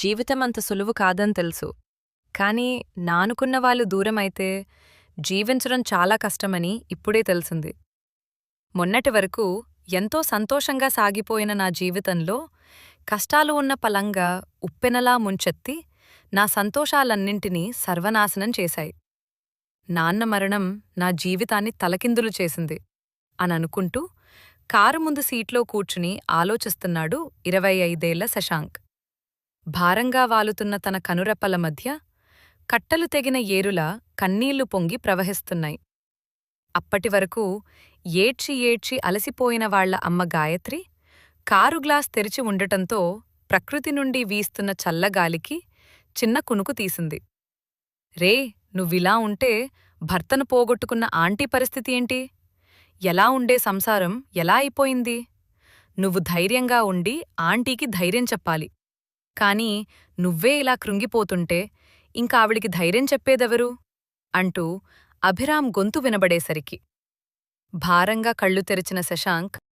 జీవితమంత సులువు కాదని తెలుసు. కానీ నానుకున్న వాళ్ళు దూరమైతే జీవించడం చాలా కష్టమని ఇప్పుడే తెలిసింది. మొన్నటి వరకు ఎంతో సంతోషంగా సాగిపోయిన నా జీవితంలో కష్టాలు ఉన్న పలంగా ఉప్పెనలా ముంచెత్తి నా సంతోషాలన్నింటినీ సర్వనాశనం చేశాయి. నాన్న మరణం నా జీవితాన్ని తలకిందులు చేసింది అననుకుంటూ కారు ముందు సీట్లో కూర్చుని ఆలోచిస్తున్నాడు 25 ఏళ్ల శశాంక్. భారంగా వాలుతున్న తన కనురెప్పల మధ్య కట్టలు తెగిన ఏరులా కన్నీళ్లు పొంగి ప్రవహిస్తున్నాయి. అప్పటివరకు ఏడ్చి ఏడ్చి అలసిపోయిన వాళ్ల అమ్మ గాయత్రి కారు గ్లాస్ తెరిచి ఉండటంతో ప్రకృతి నుండి వీస్తున్న చల్లగాలికి చిన్న కునుకు తీసింది. రే, నువ్విలా ఉంటే భర్తను పోగొట్టుకున్న ఆంటీ పరిస్థితి ఏంటి? ఎలా ఉండే సంసారం ఎలా అయిపోయింది? నువ్వు ధైర్యంగా ఉండి ఆంటీకి ధైర్యం చెప్పాలి. కాని నువ్వే ఇలా కృంగిపోతుంటే ఇంక ఆవిడికి ధైర్యం చెప్పేదెవరు? అంటూ అభిరామ్ గొంతు వినబడేసరికి భారంగా కళ్ళు తెరిచిన శశాంక్